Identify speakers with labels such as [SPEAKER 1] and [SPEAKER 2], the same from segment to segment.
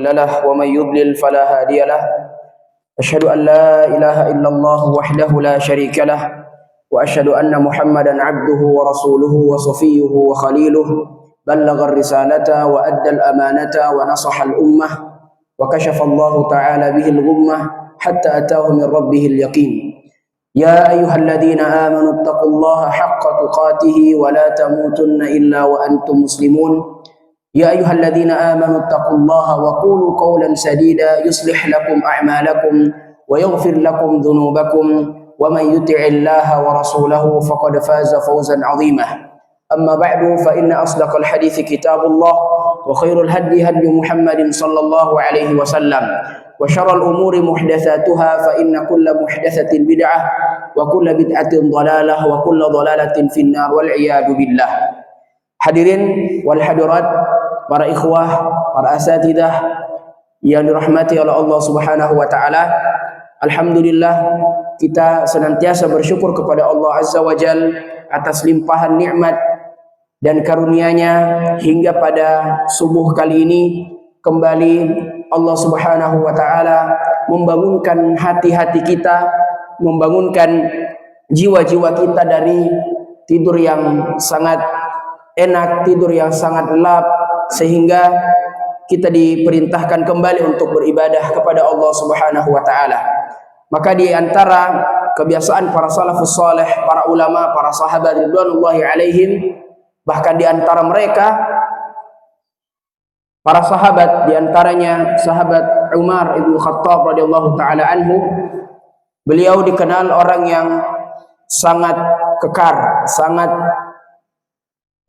[SPEAKER 1] مضل له ومن يضلل فلا هادي له أشهد أن لا إله إلا الله وحده لا شريك له وأشهد أن محمدا عبده ورسوله وصفيه وخليله بلغ الرسالة وأدى الأمانة ونصح الأمة وكشف الله تعالى به الغمة حتى أتاه من ربه اليقين يا أيها الذين آمنوا اتقوا الله حق تقاته ولا تموتن إلا وأنتم مسلمون يا أيها الذين آمنوا اتقوا الله وقولوا قولا سديدا يصلح لكم أعمالكم ويغفر لكم ذنوبكم ومن يطع الله ورسوله فقد فاز فوزا عظيما أما بعد فإن أصدق الحديث كتاب الله وخير الهدي هدي محمد صلى الله عليه وسلم وشر الأمور محدثاتها فإن كل محدثة بدعة وكل بدعة ضلالة وكل ضلالة في النار والعياذ بالله. Hadirin wal hadirat, para ikhwah, para asatidah yang dirahmati oleh Allah Subhanahu wa taala. Alhamdulillah, kita senantiasa bersyukur kepada Allah Azza wa Jal atas limpahan nikmat dan karunia-Nya hingga pada subuh kali ini kembali Allah Subhanahu wa taala membangunkan hati-hati kita, membangunkan jiwa-jiwa kita dari tidur yang sangat enak, tidur yang sangat lelap, sehingga kita diperintahkan kembali untuk beribadah kepada Allah Subhanahu wa taala. Maka di antara kebiasaan para salafus saleh, para ulama, para sahabat ridwanullahi alaihim, bahkan di antara mereka para sahabat, di antaranya sahabat Umar ibn Khattab radhiyallahu taala anhu, beliau dikenal orang yang sangat kekar, sangat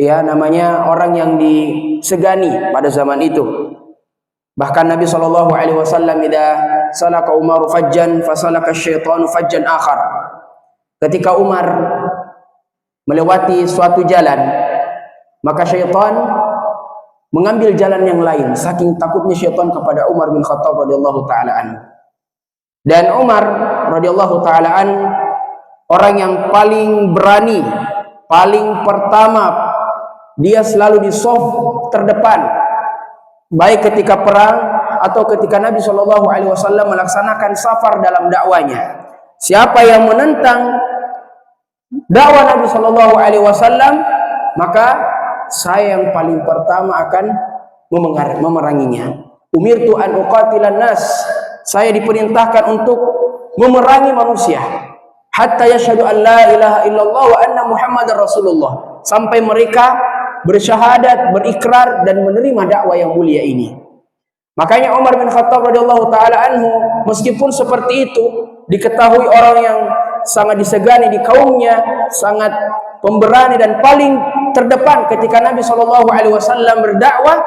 [SPEAKER 1] namanya orang yang disegani pada zaman itu. Bahkan Nabi sallallahu alaihi wasallam idza salaka Umar fajjan fasalaka asyaitanu fajjan akhar. Ketika Umar melewati suatu jalan, maka syaitan mengambil jalan yang lain, saking takutnya syaitan kepada Umar bin Khattab radhiyallahu taala anhu. Dan Umar radhiyallahu taala anhu orang yang paling berani, paling pertama, dia selalu di saf terdepan, baik ketika perang atau ketika Nabi Shallallahu Alaihi Wasallam melaksanakan safar dalam dakwanya. Siapa yang menentang dakwah Nabi Shallallahu Alaihi Wasallam, maka saya yang paling pertama akan memeranginya. Umirtu an uqatilan nas, saya diperintahkan untuk memerangi manusia hatta yashhadu an la ilaha illallah wa anna muhammadar rasulullah, sampai mereka bersyahadat, berikrar dan menerima dakwah yang mulia ini. Makanya Umar bin Khattab radhiyallahu taala anhu, meskipun seperti itu, diketahui orang yang sangat disegani di kaumnya, sangat pemberani dan paling terdepan ketika Nabi sallallahu alaihi wasallam berdakwah,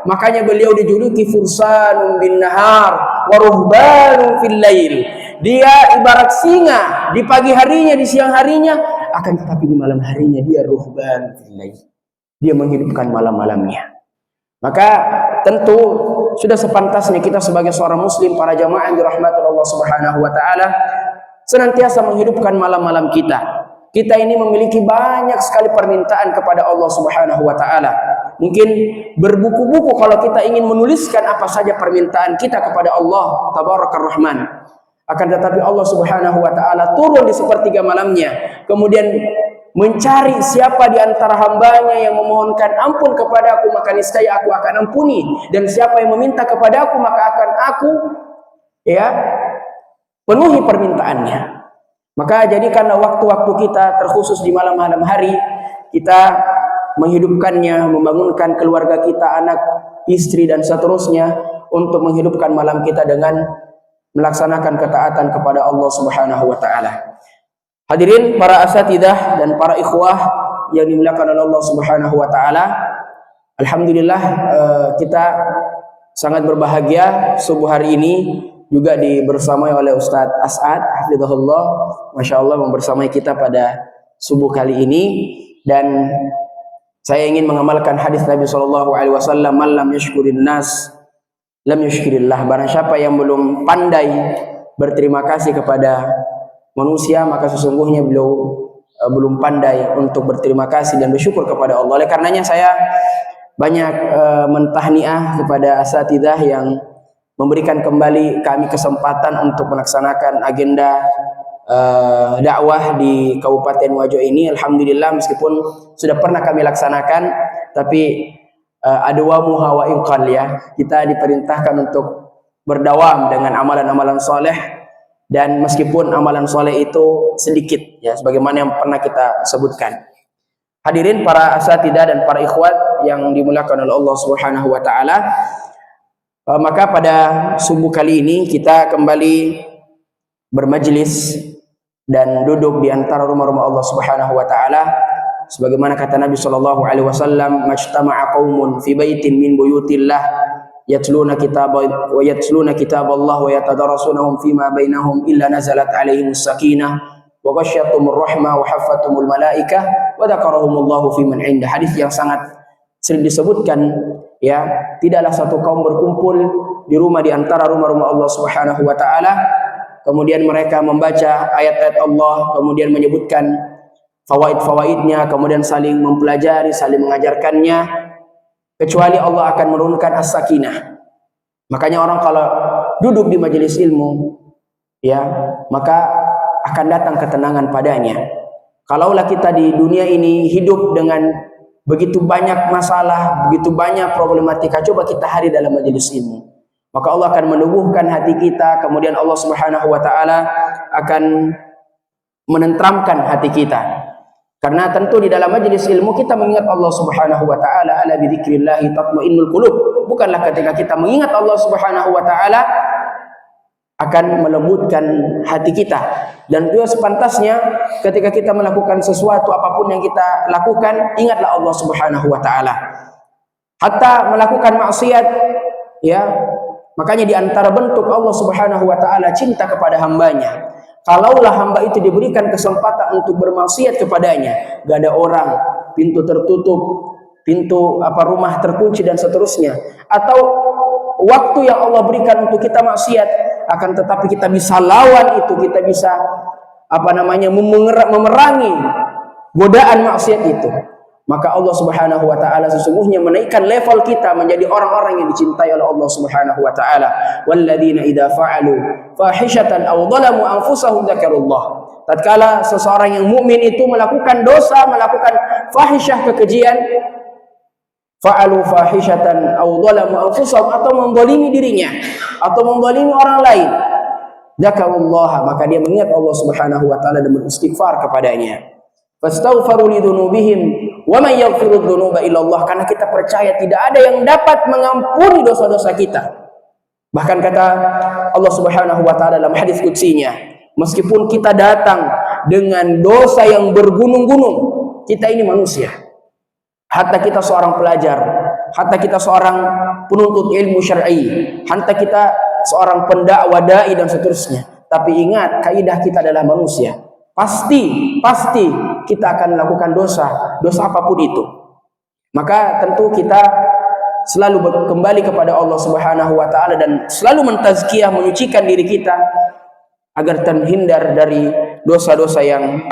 [SPEAKER 1] makanya beliau dijuluki fursanun bin nahar wa ruhbanun fil lail. Dia ibarat singa di pagi harinya, di siang harinya, akan tetapi di malam harinya dia ruhban fil lail. Dia menghidupkan malam-malamnya. Maka tentu sudah sepantasnya kita sebagai seorang muslim, para jamaah yang dirahmati Allah Subhanahu wa taala, senantiasa menghidupkan malam-malam kita. Kita ini memiliki banyak sekali permintaan kepada Allah Subhanahu wa taala. Mungkin berbuku-buku kalau kita ingin menuliskan apa saja permintaan kita kepada Allah Tabarakar Rahman. Akan tetapi Allah Subhanahu wa taala turun di sepertiga malamnya, kemudian mencari siapa di antara hambanya yang memohonkan ampun kepada aku, maka niscaya aku akan ampuni, dan siapa yang meminta kepada aku, maka akan aku penuhi permintaannya. Maka jadikanlah waktu-waktu kita, terkhusus di malam-malam hari, kita menghidupkannya, membangunkan keluarga kita, anak, istri dan seterusnya, untuk menghidupkan malam kita dengan melaksanakan ketaatan kepada Allah Subhanahu wa taala. Hadirin para asatidah dan para ikhwah yang dimuliakan oleh Allah Subhanahu wa taala, alhamdulillah kita sangat berbahagia subuh hari ini juga dibersamai oleh Ustadz As'ad hafizahullah, Masya Allah, membersamai kita pada subuh kali ini. Dan saya ingin mengamalkan hadis Nabi Shallallahu Alaihi Wasallam, "Man lam yashkurin nas, lam yashkurillah." Barang siapa yang belum pandai berterima kasih kepada manusia, maka sesungguhnya beliau belum pandai untuk berterima kasih dan bersyukur kepada Allah. Oleh karenanya saya banyak mentahniah kepada asatidzah yang memberikan kembali kami kesempatan untuk melaksanakan agenda dakwah di Kabupaten Wajo ini. Alhamdulillah, meskipun sudah pernah kami laksanakan, tapi adwamu hawa iqal, ya, kita diperintahkan untuk berdawam dengan amalan-amalan soleh, dan meskipun amalan soleh itu sedikit, ya, sebagaimana yang pernah kita sebutkan. Hadirin para asatidzah dan para ikhwat yang dimuliakan oleh Allah Subhanahu wa taala, maka pada subuh kali ini kita kembali bermajlis dan duduk di antara rumah-rumah Allah Subhanahu wa taala, sebagaimana kata Nabi sallallahu alaihi wasallam, majtama'a qaumun fi baitin min buyutillah yatluna kitaballah wa yatadarasunahu fima bainahum illa nazalat alaihimus sakinah wa ghasyiyatuhumur rahmah wa haffathumul malaikah wa dzakarahumullahu fi man indah. Hadis yang sangat sering disebutkan, ya, tidaklah satu kaum berkumpul di rumah di antara rumah-rumah Allah Subhanahu wa taala, kemudian mereka membaca ayat-ayat Allah, kemudian menyebutkan fawaid-fawaidnya, kemudian saling mempelajari, saling mengajarkannya, kecuali Allah akan menurunkan as-sakinah. Makanya orang kalau duduk di majelis ilmu, ya, maka akan datang ketenangan padanya. Kalaulah kita di dunia ini hidup dengan begitu banyak masalah, begitu banyak problematika, coba kita hari dalam majelis ilmu, maka Allah akan meneguhkan hati kita, kemudian Allah Subhanahu wa taala akan menenteramkan hati kita. Karena tentu di dalam majelis ilmu kita mengingat Allah Subhanahu wa taala, ala bidzikrillah tatmainnul qulub. Bukanlah ketika kita mengingat Allah Subhanahu wa taala akan melembutkan hati kita. Dan itu sepantasnya ketika kita melakukan sesuatu apapun yang kita lakukan, ingatlah Allah Subhanahu wa taala. Hatta melakukan maksiat, ya, makanya di antara bentuk Allah Subhanahu wa taala cinta kepada hambanya. Kalaulah hamba itu diberikan kesempatan untuk bermaksiat kepadanya, gak ada orang, pintu tertutup, pintu rumah terkunci dan seterusnya, atau waktu yang Allah berikan untuk kita maksiat, akan tetapi kita bisa lawan itu, kita bisa memerangi godaan maksiat itu, maka Allah Subhanahu wa taala sesungguhnya menaikkan level kita menjadi orang-orang yang dicintai oleh Allah Subhanahu wa taala. Walladzina idza fa'alu fahishatan aw dhalamu anfusahum dzakarullah. Tatkala seseorang yang mukmin itu melakukan dosa, melakukan fahisyah, kekejian, fa'alu fahishatan aw dhalamu anfusahum, atau menzalimi dirinya atau menzalimi orang lain, dzakarullah, maka dia mengingat Allah Subhanahu wa taala dan beristighfar kepadanya. Fastaghfiru li dzunubihim wa man yaghfiru dzunuba illa Allah, karena kita percaya tidak ada yang dapat mengampuni dosa-dosa kita. Bahkan kata Allah Subhanahu wa taala dalam hadis qudsinya, meskipun kita datang dengan dosa yang bergunung-gunung, kita ini manusia. Hatta kita seorang pelajar, hatta kita seorang penuntut ilmu syar'i, hatta kita seorang pendakwah, dai dan seterusnya. Tapi ingat, kaidah kita adalah manusia. Pasti kita akan melakukan dosa apapun itu. Maka tentu kita selalu kembali kepada Allah Subhanahu wa taala dan selalu mentazkiyah, menyucikan diri kita agar terhindar dari dosa-dosa yang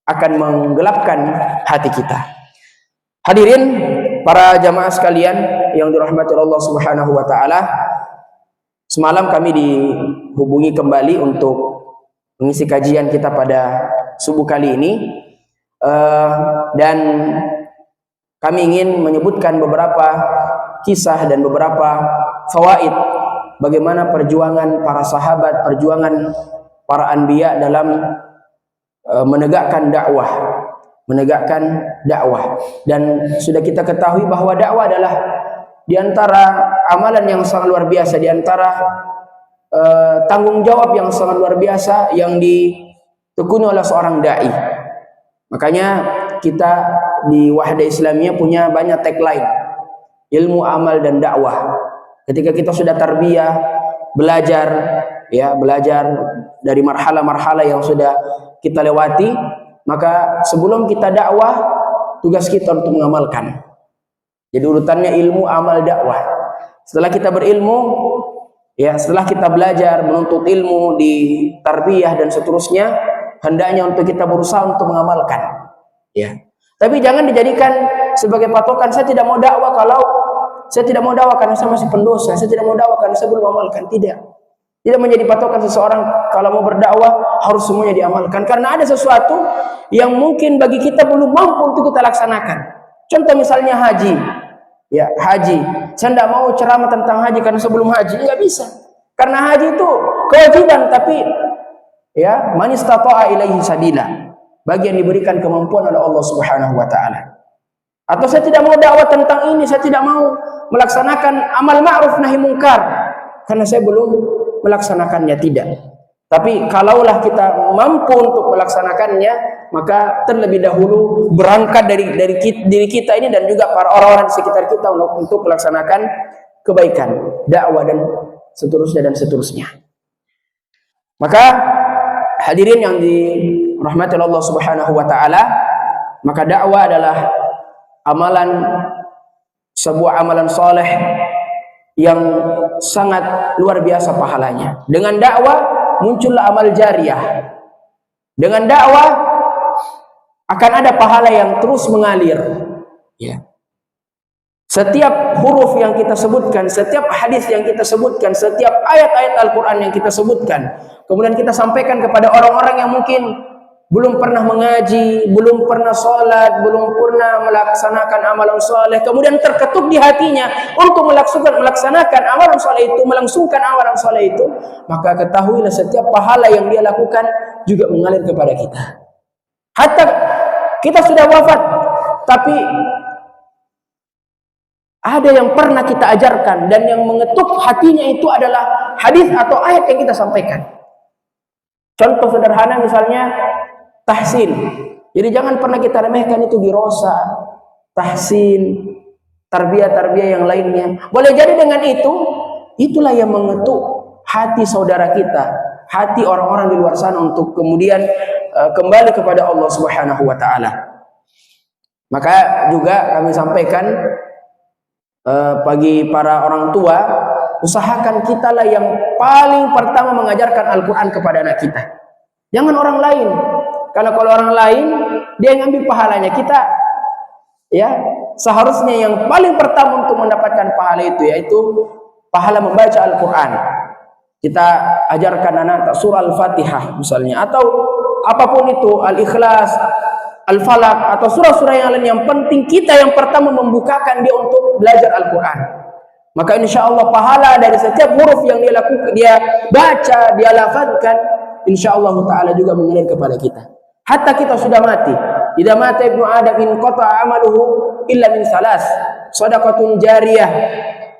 [SPEAKER 1] akan menggelapkan hati kita. Hadirin para jamaah sekalian yang dirahmati Allah Subhanahu wa taala, semalam kami dihubungi kembali untuk mengisi kajian kita pada subuh kali ini, dan kami ingin menyebutkan beberapa kisah dan beberapa fawaid bagaimana perjuangan para sahabat, perjuangan para anbiya dalam menegakkan dakwah. Dan sudah kita ketahui bahwa dakwah adalah di antara amalan yang sangat luar biasa, di antara tanggung jawab yang sangat luar biasa yang ditekuni oleh seorang dai. Makanya kita di Wahdah Islamiyah punya banyak tagline, ilmu, amal, dan dakwah. Ketika kita sudah tarbiyah, belajar dari marhala-marhala yang sudah kita lewati, maka sebelum kita dakwah, tugas kita untuk mengamalkan. Jadi urutannya ilmu, amal, dakwah. Setelah kita berilmu, ya, setelah kita belajar menuntut ilmu di tarbiyah dan seterusnya, hendaknya untuk kita berusaha untuk mengamalkan, ya. Tapi jangan dijadikan sebagai patokan, saya tidak mau dakwah kalau saya tidak mau dakwah karena saya masih pendosa, saya tidak mau dakwah karena saya belum amalkan. Tidak. Tidak menjadi patokan seseorang kalau mau berdakwah harus semuanya diamalkan. Karena ada sesuatu yang mungkin bagi kita belum mampu untuk kita laksanakan. Contoh misalnya haji. Ya, haji. Saya tidak mau ceramah tentang haji karena sebelum haji. Nggak bisa. Karena haji itu kewajiban, tapi ya, man istata'a ilaihi sabila. Bagi yang diberikan kemampuan oleh Allah Subhanahu wa taala. Atau saya tidak mau dakwah tentang ini, saya tidak mau melaksanakan amal ma'ruf nahi mungkar karena saya belum melaksanakannya, tidak. Tapi kalaulah kita mampu untuk melaksanakannya, maka terlebih dahulu berangkat dari diri kita ini dan juga para orang-orang di sekitar kita untuk melaksanakan kebaikan, dakwah dan seterusnya. Maka hadirin yang dirahmati Allah Subhanahu wa taala, maka dakwah adalah sebuah amalan soleh yang sangat luar biasa pahalanya. Dengan dakwah muncullah amal jariyah. Dengan dakwah akan ada pahala yang terus mengalir. Ya. Setiap huruf yang kita sebutkan, setiap hadis yang kita sebutkan, setiap ayat-ayat Al-Quran yang kita sebutkan, kemudian kita sampaikan kepada orang-orang yang mungkin belum pernah mengaji, belum pernah sholat, belum pernah melaksanakan amalan soleh, kemudian terketuk di hatinya untuk melaksanakan amalan soleh itu, melangsungkan amalan soleh itu, maka ketahuilah setiap pahala yang dia lakukan juga mengalir kepada kita. Hatta kita sudah wafat, tapi ada yang pernah kita ajarkan dan yang mengetuk hatinya itu adalah hadis atau ayat yang kita sampaikan. Contoh sederhana misalnya tahsin. Jadi jangan pernah kita remehkan itu dirosa, tahsin, tarbiyah yang lainnya. Boleh jadi dengan itulah yang mengetuk hati saudara kita, hati orang-orang di luar sana untuk kemudian kembali kepada Allah Subhanahu wa taala. Maka juga kami sampaikan bagi para orang tua, usahakan kitalah yang paling pertama mengajarkan Al-Quran kepada anak kita. Jangan orang lain. Karena kalau orang lain dia yang ambil pahalanya, kita ya seharusnya yang paling pertama untuk mendapatkan pahala itu yaitu pahala membaca Al-Quran. Kita ajarkan anak surah Al-Fatihah misalnya, atau apapun itu, Al-Ikhlas, Al-Falaq, atau surah-surah yang lain. Yang penting kita yang pertama membukakan dia untuk belajar Al-Quran. Maka insya Allah pahala dari setiap huruf yang dia lakukan, dia baca, dia lafadzkan, insya Allah Ta'ala juga mengalir kepada kita. Hatta kita sudah mati. Idza mata ibnu Adam in qata'a amaluhu illa min salas. Shadaqatun jariyah,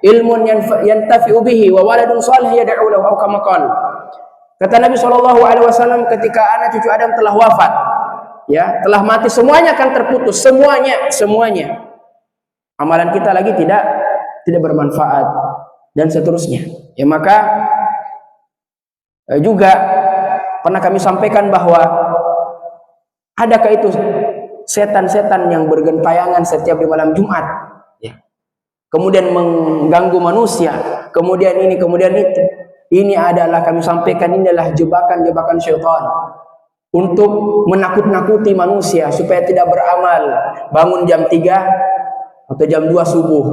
[SPEAKER 1] ilmun yantafi'u bihi, wa waladun salih yad'u lahu, atau kama qala. Kata Nabi SAW, ketika anak cucu Adam telah wafat, ya, telah mati, semuanya akan terputus, semuanya. Amalan kita lagi tidak bermanfaat dan seterusnya. Ya, maka juga pernah kami sampaikan bahwa adakah itu setan-setan yang bergentayangan setiap di malam Jumat, ya, kemudian mengganggu manusia, kemudian ini, kemudian itu. Ini adalah kami sampaikan, ini adalah jebakan-jebakan syaitan untuk menakut-nakuti manusia supaya tidak beramal. Bangun jam 3 atau jam 2 subuh,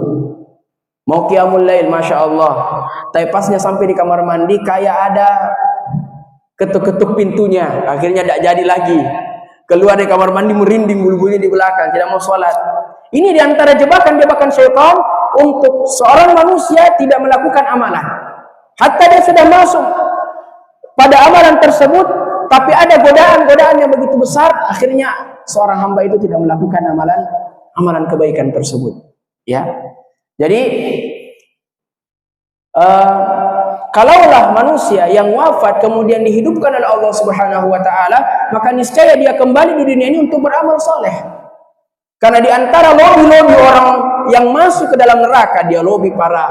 [SPEAKER 1] mau qiyamul lail, masya Allah, tapi pasnya sampai di kamar mandi kayak ada ketuk-ketuk pintunya, akhirnya tidak jadi lagi. Keluar dari kamar mandi merinding bulu-bulunya di belakang, tidak mau sholat. Ini diantara jebakan-jebakan syaitan untuk seorang manusia tidak melakukan amalan. Hatta dia sudah masuk pada amalan tersebut, tapi ada godaan-godaan yang begitu besar, akhirnya seorang hamba itu tidak melakukan amalan kebaikan tersebut. Ya, jadi kalaulah manusia yang wafat kemudian dihidupkan oleh Allah Subhanahu wa taala, maka niscaya dia kembali di dunia ini untuk beramal soleh. Karena di antara lobi-lobi orang yang masuk ke dalam neraka, dia lobi para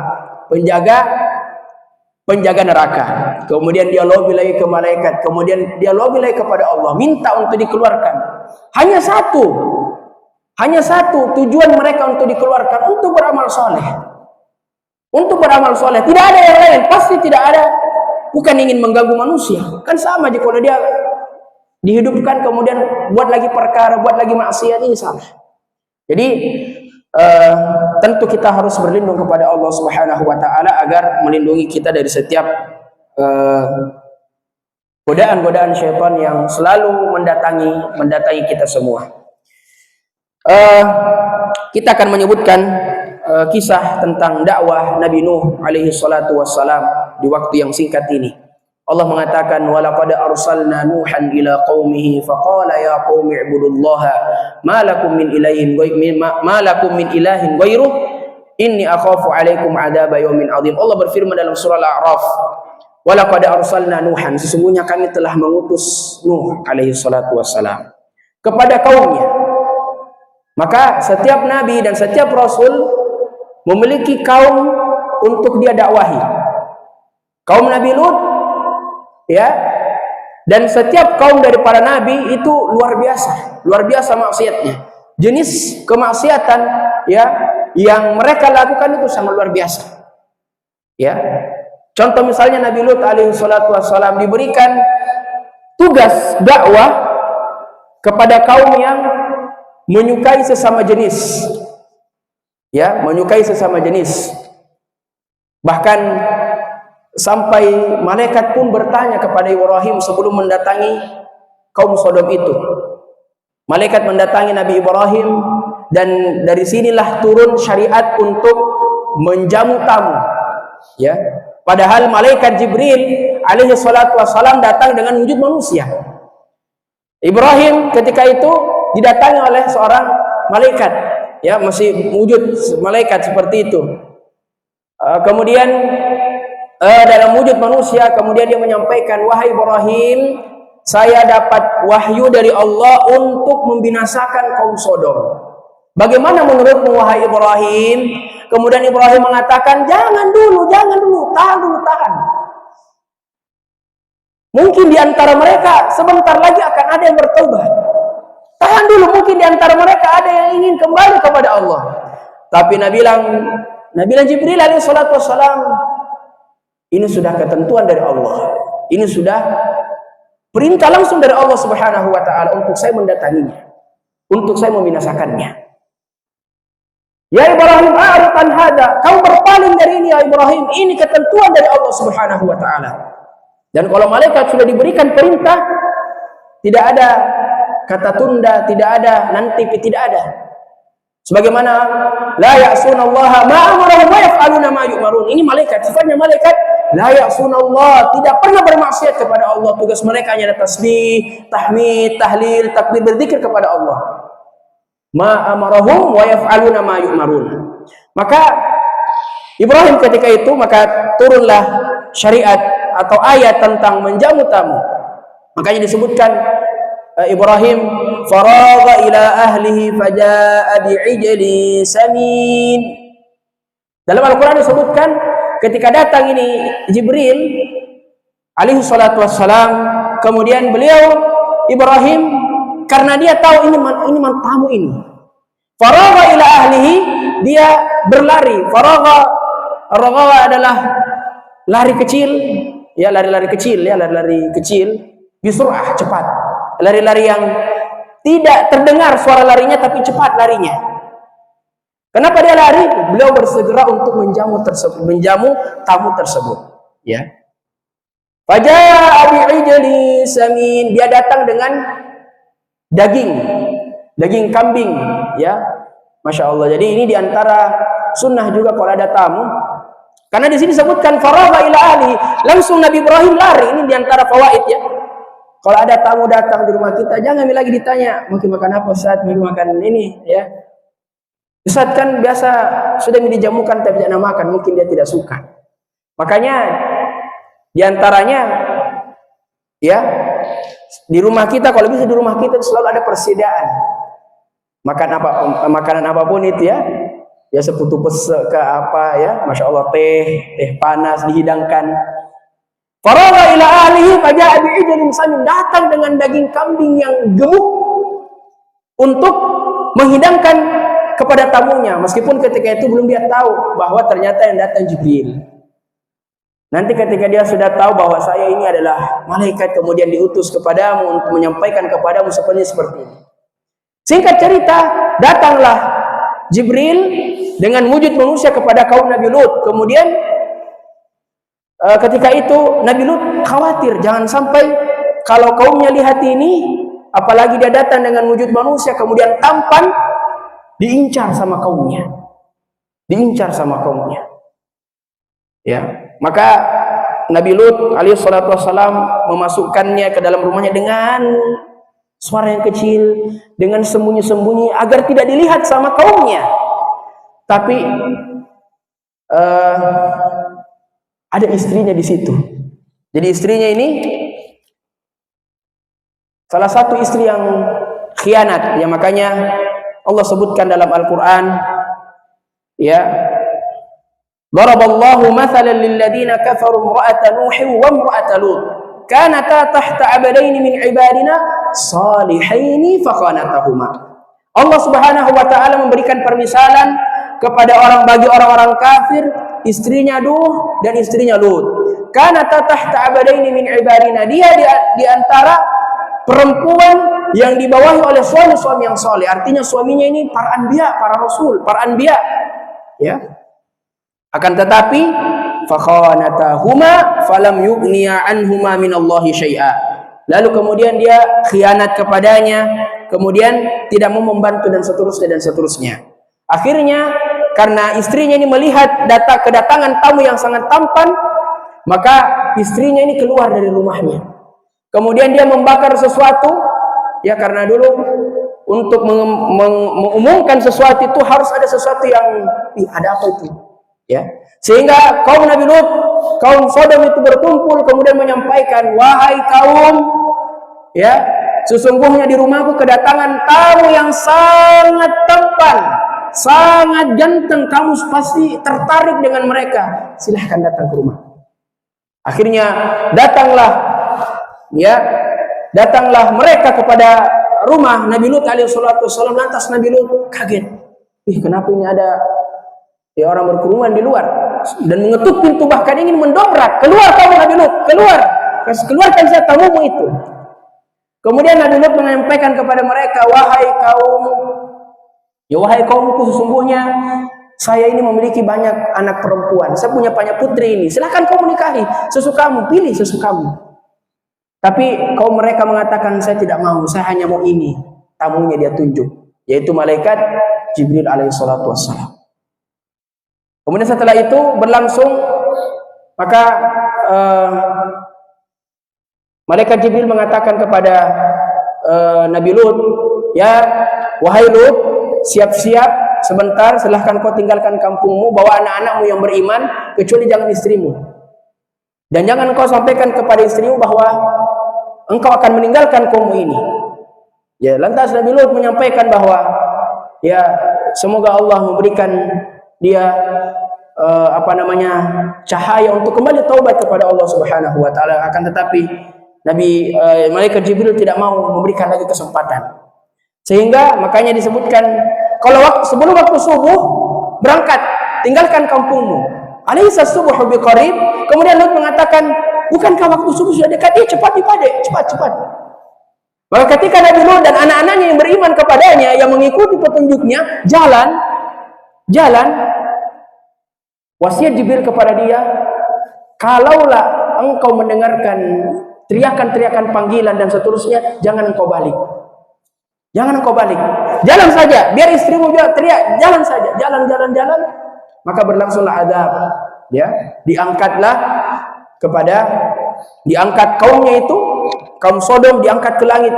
[SPEAKER 1] penjaga neraka. Kemudian dia lobi lagi ke malaikat, kemudian dia lobi lagi kepada Allah, minta untuk dikeluarkan. Hanya satu tujuan mereka untuk dikeluarkan, untuk beramal soleh. Untuk beramal soleh, tidak ada yang lain, pasti tidak ada, bukan ingin mengganggu manusia. Kan sama aja kalau dia dihidupkan kemudian buat lagi perkara, buat lagi maksiat, ini salah. Jadi tentu kita harus berlindung kepada Allah Subhanahu wa taala agar melindungi kita dari setiap godaan-godaan syaitan yang selalu mendatangi kita semua. Kita akan menyebutkan kisah tentang dakwah Nabi Nuh alaihi salatu wassalam di waktu yang singkat ini. Allah mengatakan, walaqad arsalna nuhan ila qaumihi faqala ya qaumi ibudullaha ma lakum min ilahin ghairuh inni akhafu alaikum adaba yaumin adzim. Allah berfirman dalam surah Al-A'raf, walaqad arsalna nuhan, sesungguhnya kami telah mengutus Nuh alaihi salatu wassalam kepada kaumnya. Maka setiap nabi dan setiap rasul memiliki kaum untuk dia dakwahi. Kaum Nabi Lut, ya, dan setiap kaum dari para nabi itu luar biasa maksiatnya. Jenis kemaksiatan, ya, yang mereka lakukan itu sangat luar biasa. Ya, contoh misalnya Nabi Lut alaihi salatu wassalam diberikan tugas dakwah kepada kaum yang menyukai sesama jenis, ya, menyukai sesama jenis. Bahkan sampai malaikat pun bertanya kepada Ibrahim sebelum mendatangi kaum Sodom itu. Malaikat mendatangi Nabi Ibrahim dan dari sinilah turun syariat untuk menjamu tamu, ya. Padahal malaikat Jibril alaihi salatu wassalam datang dengan wujud manusia. Ibrahim ketika itu didatangi oleh seorang malaikat, ya, masih wujud malaikat seperti itu. Kemudian dalam wujud manusia, kemudian dia menyampaikan, wahai Ibrahim, saya dapat wahyu dari Allah untuk membinasakan kaum Sodom. Bagaimana menurutmu wahai Ibrahim? Kemudian Ibrahim mengatakan, jangan dulu, tahan. Mungkin di antara mereka sebentar lagi akan ada yang bertobat. Tahan dulu, mungkin di antara mereka ada yang ingin kembali kepada Allah. Tapi Nabi Jibril alaihi salatu wassalam, ini sudah ketentuan dari Allah. Ini sudah perintah langsung dari Allah Subhanahu wa taala untuk saya mendatanginya, untuk saya membinasakannya. Ya Ibrahim, a'ridan hada, kau berpaling dari ini ya Ibrahim, ini ketentuan dari Allah Subhanahu wa taala. Dan kalau malaikat sudah diberikan perintah, tidak ada kata tunda, tidak ada nanti, tidak ada. Sebagaimana la ya'sunallaha ma amarahum wa yaf'aluna ma yu'marun. Ini malaikat, sifatnya malaikat la ya'sunallah, tidak pernah bermaksiat kepada Allah. Tugas mereka hanya tasbih, tahmid, tahlil, takbir, berzikir kepada Allah. Ma amarahum wa yaf'aluna ma yu'marun. Maka Ibrahim ketika itu, maka turunlah syariat atau ayat tentang menjamu tamu. Makanya disebutkan Ibrahim faragha ila ahlihi fajaa bi'ijli samin. Dalam Al-Qur'an disebutkan ketika datang ini Jibril alaihi salatu wassalam, kemudian beliau Ibrahim karena dia tahu ini tamu ini. Faragha ila ahlihi, dia berlari. Faragha adalah lari kecil, ya, lari-lari kecil bisur'ah, cepat. Lari-lari yang tidak terdengar suara larinya tapi cepat larinya. Kenapa dia lari? Beliau bersegera untuk menjamu tamu tersebut, ya. Faja'a bi'ijli samin, dia datang dengan daging kambing, ya. Masya Allah. Jadi ini diantara sunnah juga kalau ada tamu. Karena di sini disebutkan faragha ila ahli, langsung Nabi Ibrahim lari. Ini diantara fawaid, ya. Kalau ada tamu datang di rumah kita, jangan lagi ditanya, mungkin makan apa Ustaz, mungkin makan ini, ya. Ustaz kan biasa sudah dijamukan tapi tidak makan, mungkin dia tidak suka. Makanya diantaranya, ya, di rumah kita, kalau bisa di rumah kita selalu ada persediaan. Makanan apapun itu, ya. Ya seputu pesek ke apa, ya, Masya Allah, teh panas dihidangkan. Faragha ila ahlihi faja'a bi'ijlin samin, datang dengan daging kambing yang gemuk untuk menghidangkan kepada tamunya, meskipun ketika itu belum dia tahu bahwa ternyata yang datang Jibril. Nanti ketika dia sudah tahu bahwa saya ini adalah malaikat kemudian diutus kepadamu untuk menyampaikan kepadamu seperti ini. Singkat cerita, datanglah Jibril dengan wujud manusia kepada kaum Nabi Lut. Kemudian ketika itu Nabi Lut khawatir jangan sampai kalau kaumnya lihat ini, apalagi dia datang dengan wujud manusia kemudian tampan, diincar sama kaumnya. Diincar sama kaumnya. Ya, maka Nabi Lut alaihi salatu wassalam memasukkannya ke dalam rumahnya dengan suara yang kecil, dengan sembunyi-sembunyi agar tidak dilihat sama kaumnya. Tapi ada istrinya di situ. Jadi istrinya ini salah satu istri yang khianat, ya makanya Allah sebutkan dalam Al-Qur'an, ya, daraballahu mathalan lil ladzina kafaru imra'ata nuhin wa imra'ata lut kanata tahta 'abdaini min 'ibadina salihaini fakhanatahuma. Allah Subhanahu wa taala memberikan permisalan kepada bagi orang-orang kafir, istrinya Nuh dan istrinya Lut. Kanata tahta 'abdaini min 'ibadina, dia di antara perempuan yang dibawahi oleh suami-suami yang soleh. Artinya suaminya ini para anbiya, para rasul, para anbiya. Ya. Akan tetapi fakhanatahuma falam yughniya anhuma minallahi syai'a. Lalu kemudian dia khianat kepadanya, kemudian tidak mau membantu dan seterusnya. Akhirnya karena istrinya ini melihat kedatangan tamu yang sangat tampan, maka istrinya ini keluar dari rumahnya. Kemudian dia membakar sesuatu, ya karena dulu untuk mengumumkan sesuatu itu harus ada sesuatu yang ada apa itu, ya. Sehingga kaum Nabi Lut, kaum Sodom itu berkumpul kemudian menyampaikan, wahai kaum, ya, sesungguhnya di rumahku kedatangan tamu yang sangat tampan, sangat ganteng, kamu pasti tertarik dengan mereka, silahkan datang ke rumah. Akhirnya datanglah mereka kepada rumah Nabi Lut alaihi salatu wasallam. Lantas Nabi Lut kaget, kenapa ini ada orang berkerumun di luar, dan mengetuk pintu, bahkan ingin mendobrak, keluar kamu Nabi Lut, keluarkan saya tamumu itu. Kemudian Nabi Lut menyampaikan kepada mereka, wahai kaumku, sesungguhnya saya ini memiliki banyak anak perempuan, saya punya banyak putri ini, silahkan kamu nikahi sesukamu, pilih sesukamu. Tapi kaum mereka mengatakan, saya tidak mau, saya hanya mau ini. Tamunya dia tunjuk, yaitu malaikat Jibril alaihi salatu wassalam. Kemudian setelah itu berlangsung, maka malaikat Jibril mengatakan kepada Nabi Lut, ya wahai Lut, siap-siap sebentar, silahkan kau tinggalkan kampungmu, bawa anak-anakmu yang beriman, kecuali jangan istrimu. Dan jangan kau sampaikan kepada istrimu bahwa engkau akan meninggalkan kaummu ini. Ya, lantas Nabi Lut menyampaikan bahwa ya semoga Allah memberikan dia cahaya untuk kembali taubat kepada Allah Subhanahu wa taala. Akan tetapi malaikat Jibril tidak mau memberikan lagi kesempatan. Sehingga makanya disebutkan kalau sebelum waktu subuh berangkat, tinggalkan kampungmu. Alaysa subuhu biqarib? Kemudian Lut mengatakan, bukankah waktu subuh sudah dekat? Cepat. Maka ketika Nabi Lut dan anak-anaknya yang beriman kepadanya, yang mengikuti petunjuknya, jalan, wasiat Jibril kepada dia, kalaulah engkau mendengarkan teriakan-teriakan panggilan dan seterusnya, jangan engkau balik. Jalan saja, biar istrimu juga teriak, jalan saja, jalan. Maka berlangsunglah azab, ya. Diangkat kaumnya itu, kaum Sodom diangkat ke langit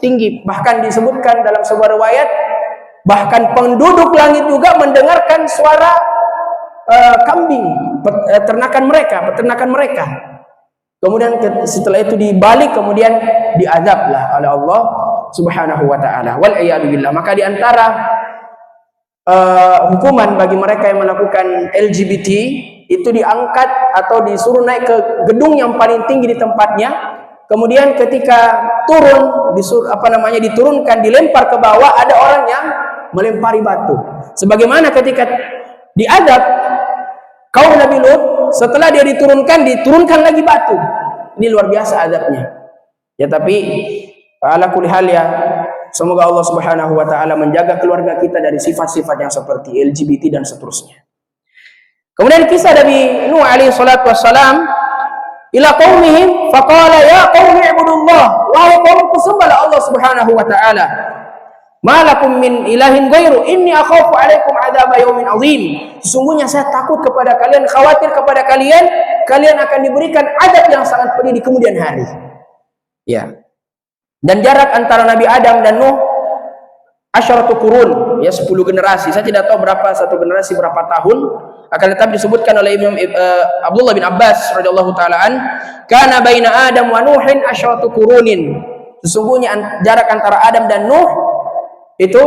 [SPEAKER 1] tinggi. Bahkan disebutkan dalam sebuah riwayat, bahkan penduduk langit juga mendengarkan suara kambing, peternakan mereka. Kemudian setelah itu dibalik, kemudian diazablah oleh Allah Subhanahu wa taala. Wal iyadu billah. Maka di antara hukuman bagi mereka yang melakukan LGBT itu diangkat atau disuruh naik ke gedung yang paling tinggi di tempatnya. Kemudian ketika turun, diturunkan, dilempar ke bawah, ada orang yang melempari batu. Sebagaimana ketika diadab kaum Nabi Lut, setelah dia diturunkan lagi batu. Ini luar biasa adabnya. Ya, tapi ala kulli hal, ya, Semoga Allah Subhanahu wa taala menjaga keluarga kita dari sifat-sifat yang seperti LGBT dan seterusnya. Kemudian kisah Nabi Nuh alaihi salatu wassalam ila qaumihim faqala ya qaumi ibudullah, wahai kaumku sembahlah Allah Subhanahu wa taala. Ma lakum min ilahin ghairu inni akhafu alaikum adzab yaumin azim. Sesungguhnya saya takut kepada kalian, khawatir kepada kalian, kalian akan diberikan azab yang sangat pedih di kemudian hari. Ya. Dan jarak antara Nabi Adam dan Nuh asyaratu qurun, ya 10 generasi. Saya tidak tahu berapa satu generasi berapa tahun, akan tetapi disebutkan oleh Imam Abdullah bin Abbas radhiyallahu taala an, kana baina Adam wa Nuhin asyaratu qurunin. Sesungguhnya jarak antara Adam dan Nuh itu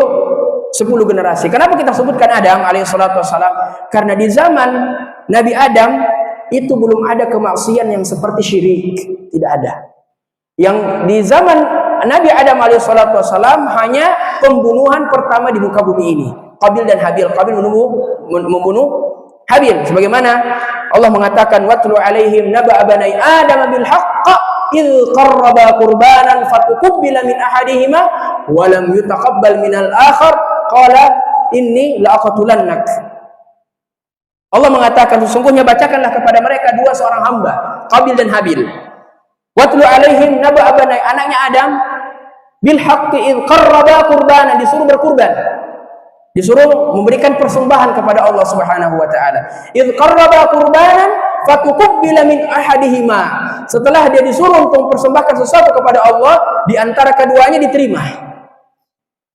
[SPEAKER 1] 10 generasi. Kenapa kita sebutkan Adam alaihi salatu wassalam? Karena di zaman Nabi Adam itu belum ada kemaksiatan yang seperti syirik, tidak ada. Yang di zaman Nabi Adam alaihi salatu wassalam hanya pembunuhan pertama di muka bumi ini, Qabil dan Habil. Qabil membunuh Habil, sebagaimana Allah mengatakan watlu alaihim naba abanai Adam bil haqq idh qarraba qurbanan fatuqbila min ahadihima wa lam yutaqabbal minal akhar qala inni la'aqtulannak. Allah mengatakan sesungguhnya bacakanlah kepada mereka dua seorang hamba, Qabil dan Habil. Watlu alaihim naba abanai, anaknya Adam, bil haqqi idh qarraba qurbanan, disuruh berkurban, disuruh memberikan persembahan kepada Allah Subhanahu wa taala. Idh qarraba qurbanan fatuqbila min ahadihima, setelah dia disuruh untuk mempersembahkan sesuatu kepada Allah, di antara keduanya diterima.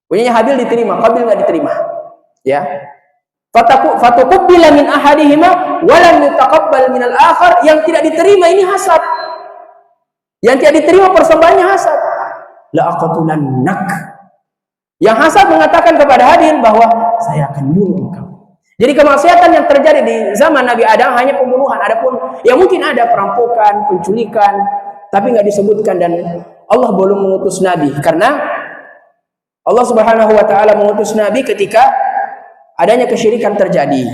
[SPEAKER 1] Punyanya Habil diterima, Qabil enggak diterima. Ya. Fatuqbila min ahadihima wa lam yutaqabbal minal akhar, yang tidak diterima ini hasad. Yang tidak diterima persembahannya hasad. La aqtulannak. Yang hasad mengatakan kepada Habil bahwa saya akan bunuh engkau. Jadi kemaksiatan yang terjadi di zaman Nabi Adam hanya pembunuhan. Adapun ya mungkin ada perampokan, penculikan, tapi nggak disebutkan, dan Allah belum mengutus Nabi karena Allah Subhanahu wa taala mengutus Nabi ketika adanya kesyirikan terjadi.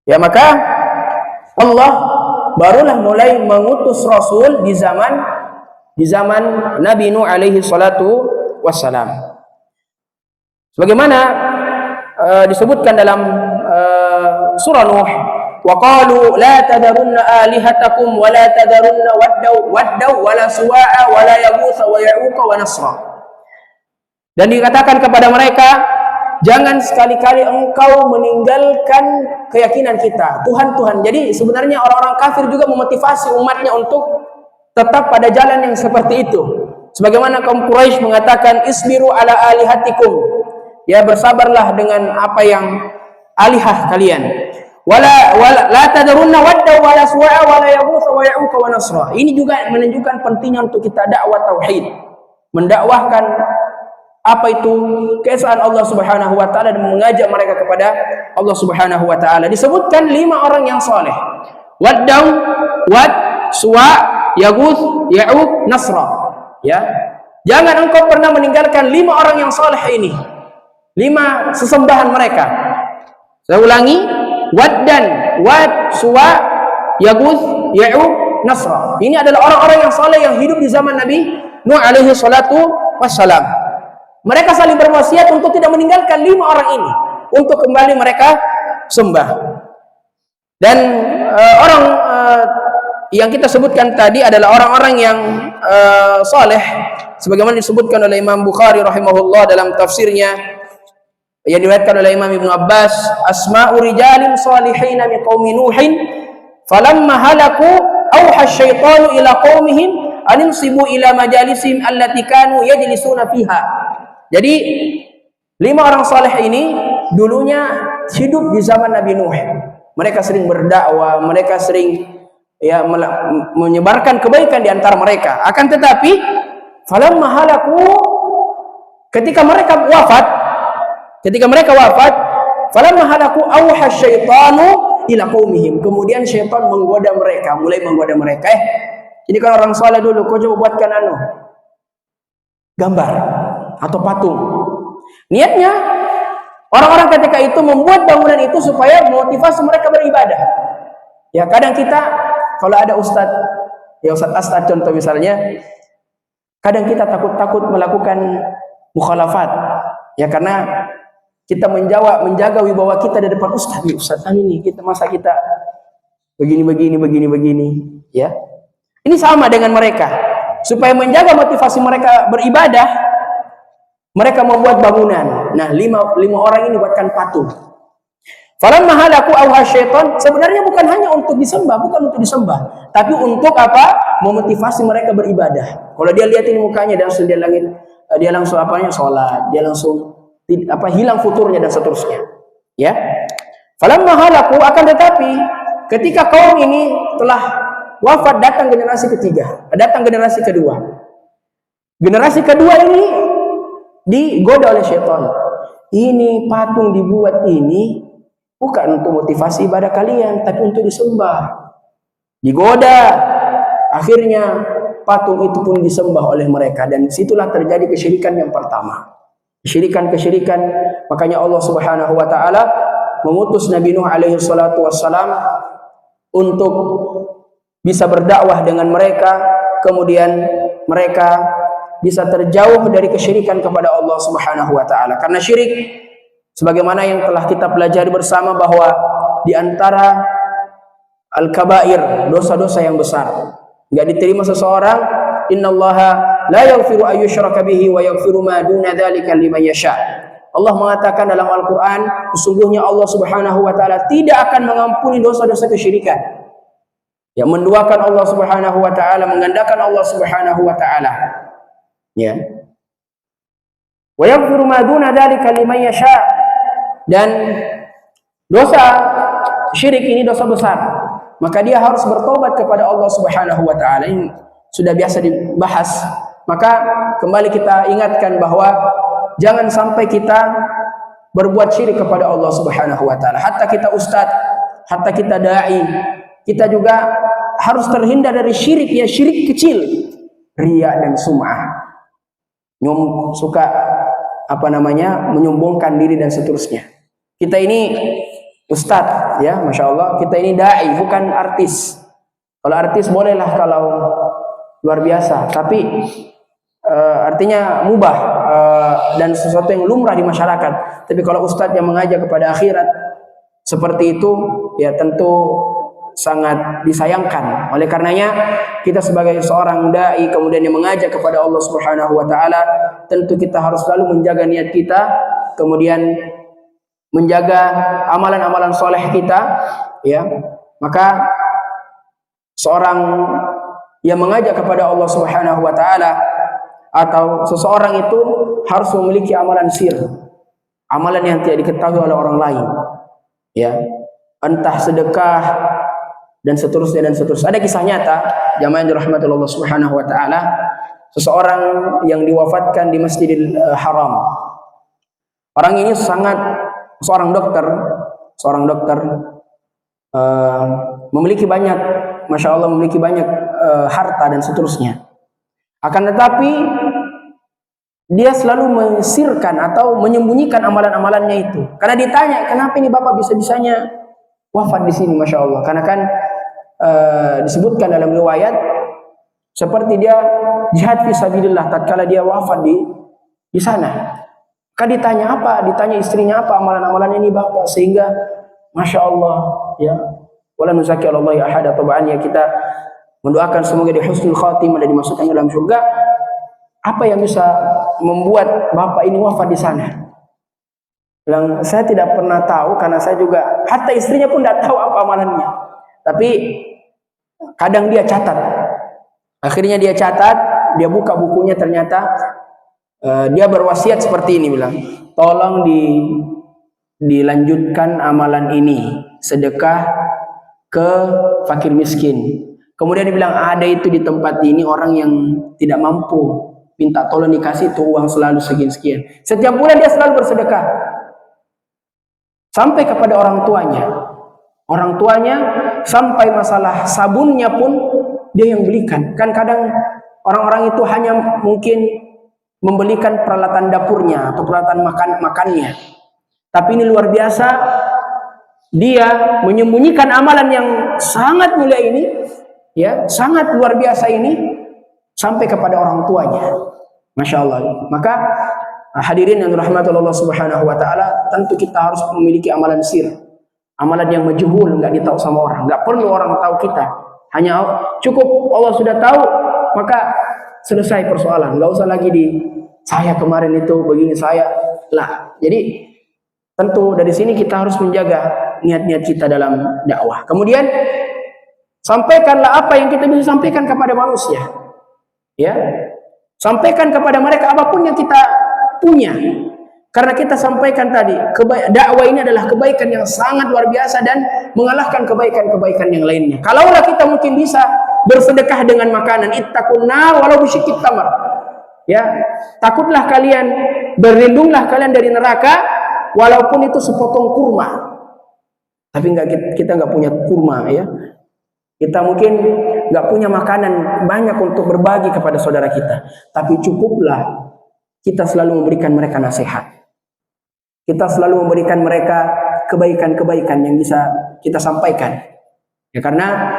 [SPEAKER 1] Ya maka Allah barulah mulai mengutus Rasul di zaman Nabi Nuh alaihi salatu wassalam. Sebagaimana disebutkan dalam surah Nuh, wa qalu la tadarunna alihatakum wa la tadarunna waddaw wa la suwa'a wa la yaghutsa wa ya'uqa wa nasra. Dan dikatakan kepada mereka, jangan sekali-kali engkau meninggalkan keyakinan kita, Tuhan-Tuhan. Jadi sebenarnya orang-orang kafir juga memotivasi umatnya untuk tetap pada jalan yang seperti itu. Sebagaimana kaum Quraisy mengatakan, isbiru ala alihatikum, ya bersabarlah dengan apa yang alihah kalian. Wala la tadarunna wadda wala suwa'a wala yaghutsa wa ya'uqa wa nasra. Ini juga menunjukkan pentingnya untuk kita dakwah tauhid, mendakwahkan apa itu keesaan Allah Subhanahu wa taala dan mengajak mereka kepada Allah Subhanahu wa taala. Disebutkan 5 orang yang saleh. Waddaw, wad, suwa, yaghutz, ya'uq, nasra. Ya. Jangan engkau pernah meninggalkan 5 orang yang saleh ini. 5 sesembahan mereka. Saya ulangi, waddan, wad, suwa, yaghutz, ya'uq, nasra. Ini adalah orang-orang yang saleh yang hidup di zaman Nabi Nuh alaihi salatu wassalam. Mereka saling berwasiat untuk tidak meninggalkan 5 orang ini, untuk kembali mereka sembah. Dan orang yang kita sebutkan tadi adalah orang-orang yang saleh, sebagaimana disebutkan oleh Imam Bukhari rahimahullah dalam tafsirnya, yang diriwayatkan oleh Imam Ibnu Abbas, asma'u rijalin salihin min qaumi Nuhin falamma halaku auha asyaitanu ila qaumihim animsibu ila majalisihim allati kanu yajlisuna fiha. Jadi 5 orang saleh ini dulunya hidup di zaman Nabi Nuh. Mereka sering berdakwah, mereka sering ya menyebarkan kebaikan di antara mereka. Akan tetapi falamma halaku, ketika mereka wafat, falamma halaku auha syaitanu ila qaumihim. Kemudian syaitan menggoda mereka, mulai menggoda mereka. Ini kan orang saleh dulu, kau coba buatkan gambar atau patung. Niatnya orang-orang ketika itu membuat bangunan itu supaya motivasi mereka beribadah. Ya kadang kita kalau ada ustadz, ya ustadz contoh misalnya, Kadang kita takut-takut melakukan mukhalafat, ya, karena kita menjaga wibawa kita di depan ustaz ini kita masa kita begini, ya. Ini sama dengan mereka. Supaya menjaga motivasi mereka beribadah, mereka membuat bangunan. Nah, lima orang ini buatkan patung. Falamma halaku awha syaitan, sebenarnya bukan hanya untuk disembah, tapi untuk apa? Memotivasi mereka beribadah. Kalau dia lihat ini mukanya dan langsung dia langsung apanya? Salat. Dia langsung hilang futurnya dan seterusnya. Ya. Falamma halaku, akan tetapi ketika kaum ini telah wafat, datang generasi ketiga, datang generasi kedua. Generasi kedua ini digoda oleh syaitan. Ini patung dibuat ini bukan untuk motivasi ibadah kalian, tapi untuk disembah. Digoda. Akhirnya patung itu pun disembah oleh mereka, dan situlah terjadi kesyirikan yang pertama. Kesyirikan. Makanya Allah Subhanahu wa taala mengutus Nabi Nuh alaihi salatu wassalam untuk bisa berdakwah dengan mereka, kemudian mereka bisa terjauh dari kesyirikan kepada Allah Subhanahu wa taala. Karena syirik, sebagaimana yang telah kita pelajari bersama, bahwa di antara al-kabair, dosa-dosa yang besar, enggak diterima seseorang. Innallaha la yaghfiru an yushraka bihi wa yaghfiru ma duna dzalika liman yasha. Allah mengatakan dalam Al-Qur'an, sesungguhnya Allah Subhanahu wa taala tidak akan mengampuni dosa-dosa kesyirikan. Yang menduakan Allah Subhanahu wa taala, menggandakan Allah Subhanahu wa taala. Ya. Wa yaghfiru ma duna dzalika liman yasha. Dan dosa syirik ini dosa besar, maka dia harus bertobat kepada Allah Subhanahu wa taala. Ini sudah biasa dibahas. Maka kembali kita ingatkan bahwa jangan sampai kita berbuat syirik kepada Allah Subhanahu wa taala. Hatta kita ustaz, hatta kita dai, kita juga harus terhindar dari syirik, ya, syirik kecil, riya dan sum'ah. Suka menyombongkan diri dan seterusnya. Kita ini ustadz, ya, masya Allah. Kita ini dai, bukan artis. Kalau artis bolehlah kalau luar biasa, tapi artinya mubah dan sesuatu yang lumrah di masyarakat. Tapi kalau ustadz yang mengajak kepada akhirat seperti itu, ya tentu sangat disayangkan. Oleh karenanya kita sebagai seorang dai kemudian yang mengajak kepada Allah Subhanahu wa taala, tentu kita harus selalu menjaga niat kita, kemudian menjaga amalan-amalan soleh kita, ya. Maka seorang yang mengajak kepada Allah Subhanahu wa taala atau seseorang itu harus memiliki amalan sir, amalan yang tidak diketahui oleh orang lain, ya, entah sedekah dan seterusnya. Ada kisah nyata, jamaah yang dirahmati Allah Subhanahu wa taala, seseorang yang diwafatkan di Masjidil Haram. Orang ini seorang dokter, memiliki banyak, masya Allah, memiliki banyak harta dan seterusnya. Akan tetapi dia selalu mensirkan atau menyembunyikan amalan-amalannya itu. Karena ditanya, kenapa ini bapak bisa-bisanya wafat di sini, masya Allah? Karena kan disebutkan dalam riwayat seperti dia jihad fisabilillah tatkala dia wafat di sana. Maka ditanya apa? Ditanya istrinya apa amalan-amalan ini bapak, sehingga masya Allah, ya, wala nuzaki Allah ya ahad, atau ya, kita mendoakan semoga di husnul khatimah dan dimasukkan dalam surga. Apa yang bisa membuat bapak ini wafat di sana? Bilang, saya tidak pernah tahu, karena saya juga, hatta istrinya pun tidak tahu apa amalannya. Tapi kadang dia catat. Akhirnya dia catat, dia buka bukunya, ternyata dia berwasiat seperti ini, bilang, tolong dilanjutkan amalan ini, sedekah ke fakir miskin. Kemudian dia bilang, ada itu di tempat ini orang yang tidak mampu, minta tolong dikasih itu uang selalu sekian-sekian. Setiap bulan dia selalu bersedekah sampai kepada orang tuanya, sampai masalah sabunnya pun dia yang belikan. Kan kadang orang-orang itu hanya mungkin membelikan peralatan dapurnya atau peralatan makannya. Tapi ini luar biasa, dia menyembunyikan amalan yang sangat mulia ini, ya, sangat luar biasa ini, sampai kepada orang tuanya. Masya Allah. Maka hadirin yang dirahmati Allah Subhanahu wa taala, tentu kita harus memiliki amalan sir. Amalan yang majhul, enggak ditahu sama orang. Enggak perlu orang tahu kita. Hanya cukup Allah sudah tahu, maka selesai persoalan. Enggak usah lagi saya kemarin itu begini saya. Lah. Jadi tentu dari sini kita harus menjaga niat-niat kita dalam dakwah. Kemudian sampaikanlah apa yang kita bisa sampaikan kepada manusia. Ya. Sampaikan kepada mereka apapun yang kita punya. Karena kita sampaikan tadi, dakwah ini adalah kebaikan yang sangat luar biasa dan mengalahkan kebaikan-kebaikan yang lainnya. Kalaulah kita mungkin bisa bersedekah dengan makanan, ittaqun nar walau bisyikki tamar. Ya, takutlah kalian, berlindunglah kalian dari neraka walaupun itu sepotong kurma. Tapi kita nggak punya kurma, ya. Kita mungkin nggak punya makanan banyak untuk berbagi kepada saudara kita, tapi cukuplah kita selalu memberikan mereka nasihat. Kita selalu memberikan mereka kebaikan-kebaikan yang bisa kita sampaikan. Ya, karena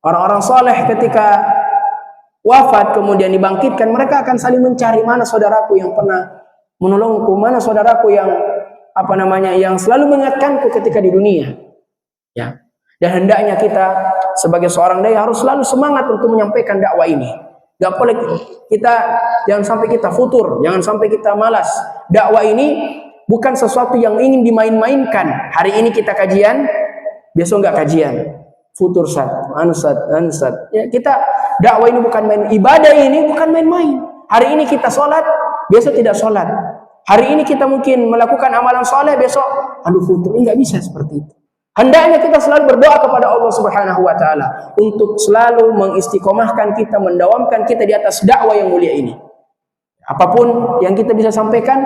[SPEAKER 1] orang-orang soleh ketika wafat kemudian dibangkitkan, mereka akan saling mencari, mana saudaraku yang pernah menolongku, mana saudaraku yang yang selalu mengingatkanku ketika di dunia. Ya. Dan hendaknya kita sebagai seorang dai harus selalu semangat untuk menyampaikan dakwah ini. Gak boleh jangan sampai kita futur, jangan sampai kita malas. Dakwah ini bukan sesuatu yang ingin dimain-mainkan. Hari ini kita kajian, besok nggak kajian. Futur ansat. Ya, kita dakwah ini bukan main, ibadah ini bukan main-main. Hari ini kita sholat, besok tidak sholat. Hari ini kita mungkin melakukan amalan soleh, besok futur. Nggak bisa seperti itu. Hendaknya kita selalu berdoa kepada Allah Subhanahu wa taala untuk selalu mengistiqomahkan kita, mendawamkan kita di atas dakwah yang mulia ini. Apapun yang kita bisa sampaikan,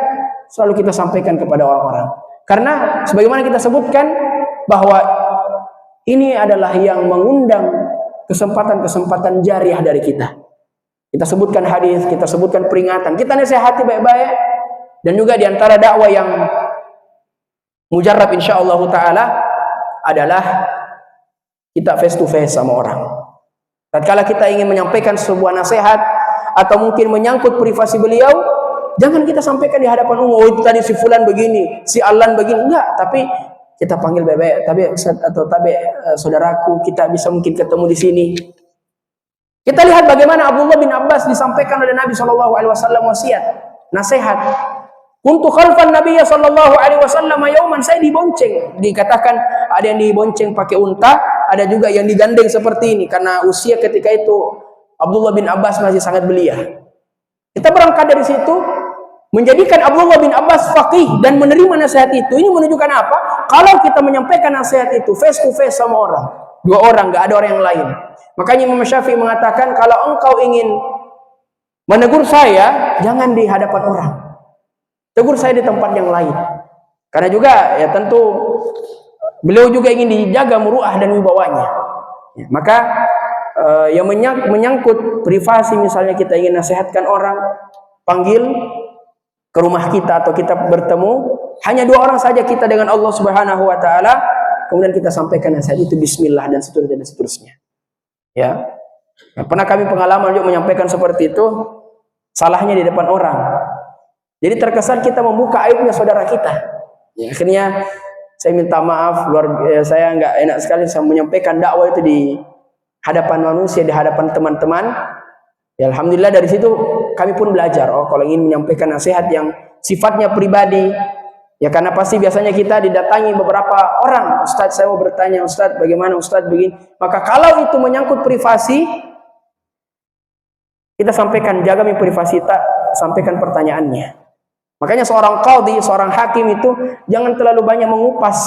[SPEAKER 1] selalu kita sampaikan kepada orang-orang. Karena sebagaimana kita sebutkan bahwa ini adalah yang mengundang kesempatan-kesempatan jariah dari kita. Kita sebutkan hadis, kita sebutkan peringatan, kita nasihati baik-baik, dan juga di antara dakwah yang mujarrab insyaallah taala adalah kita face to face sama orang. Tatkala kita ingin menyampaikan sebuah nasihat atau mungkin menyangkut privasi beliau, jangan kita sampaikan di hadapan umum. Oh, itu tadi si fulan begini, si Alan begini. Enggak, tapi kita panggil baik-baik, saudaraku, kita bisa mungkin ketemu di sini. Kita lihat bagaimana Abdullah bin Abbas disampaikan oleh Nabi SAW wasiat, nasihat. Untuk khalfan Nabi SAW yauman, saya dibonceng. Dikatakan ada yang dibonceng pakai unta, ada juga yang digandeng seperti ini. Karena usia ketika itu Abdullah bin Abbas masih sangat belia. Kita berangkat dari situ, menjadikan Abdullah bin Abbas faqih dan menerima nasihat itu. Ini menunjukkan apa? Kalau kita menyampaikan nasihat itu face to face sama orang, dua orang, nggak ada orang yang lain. Makanya Imam Syafi'i mengatakan, kalau engkau ingin menegur saya, jangan di hadapan orang. Tegur saya di tempat yang lain. Karena juga ya tentu beliau juga ingin dijaga muruah dan wibawanya. Ya, maka yang menyangkut privasi, misalnya kita ingin nasihatkan orang, panggil ke rumah kita atau kita bertemu, hanya dua orang saja kita dengan Allah Subhanahu wa taala, kemudian kita sampaikan nasihat itu bismillah dan seterusnya. Ya. Nah, pernah kami pengalaman juga menyampaikan seperti itu, salahnya di depan orang. Jadi terkesan kita membuka aibnya saudara kita. Ya, akhirnya saya minta maaf, saya nggak enak sekali saya menyampaikan dakwah itu di hadapan manusia, di hadapan teman-teman. Ya, alhamdulillah dari situ kami pun belajar. Oh, kalau ingin menyampaikan nasihat yang sifatnya pribadi, ya karena pasti biasanya kita didatangi beberapa orang. Ustadz, saya mau bertanya, Ustadz bagaimana, Ustadz begini. Maka kalau itu menyangkut privasi, kita sampaikan, jaga privasi, sampaikan pertanyaannya. Makanya seorang qadhi, seorang hakim itu jangan terlalu banyak mengupas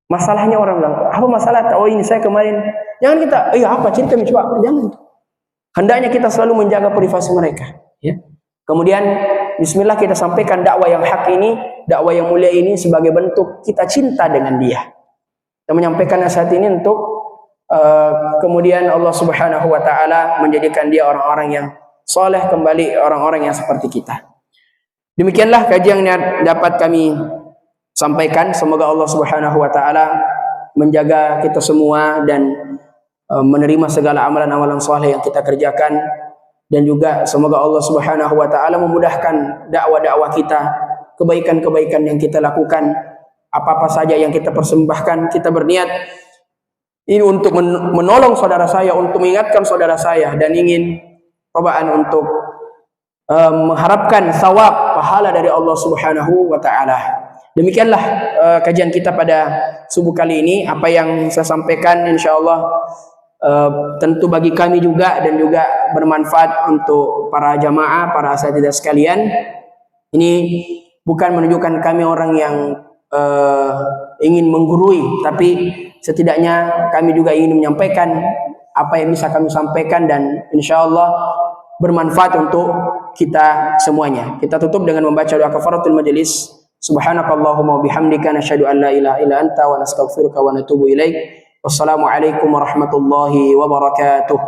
[SPEAKER 1] masalahnya orang bilang, apa masalah? Oh ini saya kemarin. Jangan kita, apa cerita coba? Jangan. Hendaknya kita selalu menjaga privasi mereka. Ya. Kemudian bismillah kita sampaikan dakwah yang hak ini, dakwah yang mulia ini sebagai bentuk kita cinta dengan dia. Kita menyampaikan nasihat ini untuk kemudian Allah Subhanahu wa taala menjadikan dia orang-orang yang soleh kembali, orang-orang yang seperti kita. Demikianlah kajian yang dapat kami sampaikan. Semoga Allah Subhanahu wa taala menjaga kita semua dan menerima segala amalan-amalan saleh yang kita kerjakan, dan juga semoga Allah Subhanahu wa taala memudahkan dakwah-dakwah kita, kebaikan-kebaikan yang kita lakukan, apa-apa saja yang kita persembahkan, kita berniat ini untuk menolong saudara saya, untuk mengingatkan saudara saya, dan ingin cobaan untuk mengharapkan sawab pahala dari Allah Subhanahu wa taala. Demikianlah kajian kita pada subuh kali ini. Apa yang saya sampaikan insyaallah tentu bagi kami juga dan juga bermanfaat untuk para jamaah, para asatidzah sekalian. Ini bukan menunjukkan kami orang yang ingin menggurui, tapi setidaknya kami juga ingin menyampaikan apa yang bisa kami sampaikan dan insyaallah bermanfaat untuk kita semuanya. Kita tutup dengan membaca doa kafaratul majelis. Subhanakallahumma wa bihamdika nasyhadu an la ilaha illa anta wa nastaghfiruka wa natubu ilaik. Wassalamualaikum warahmatullahi wabarakatuh.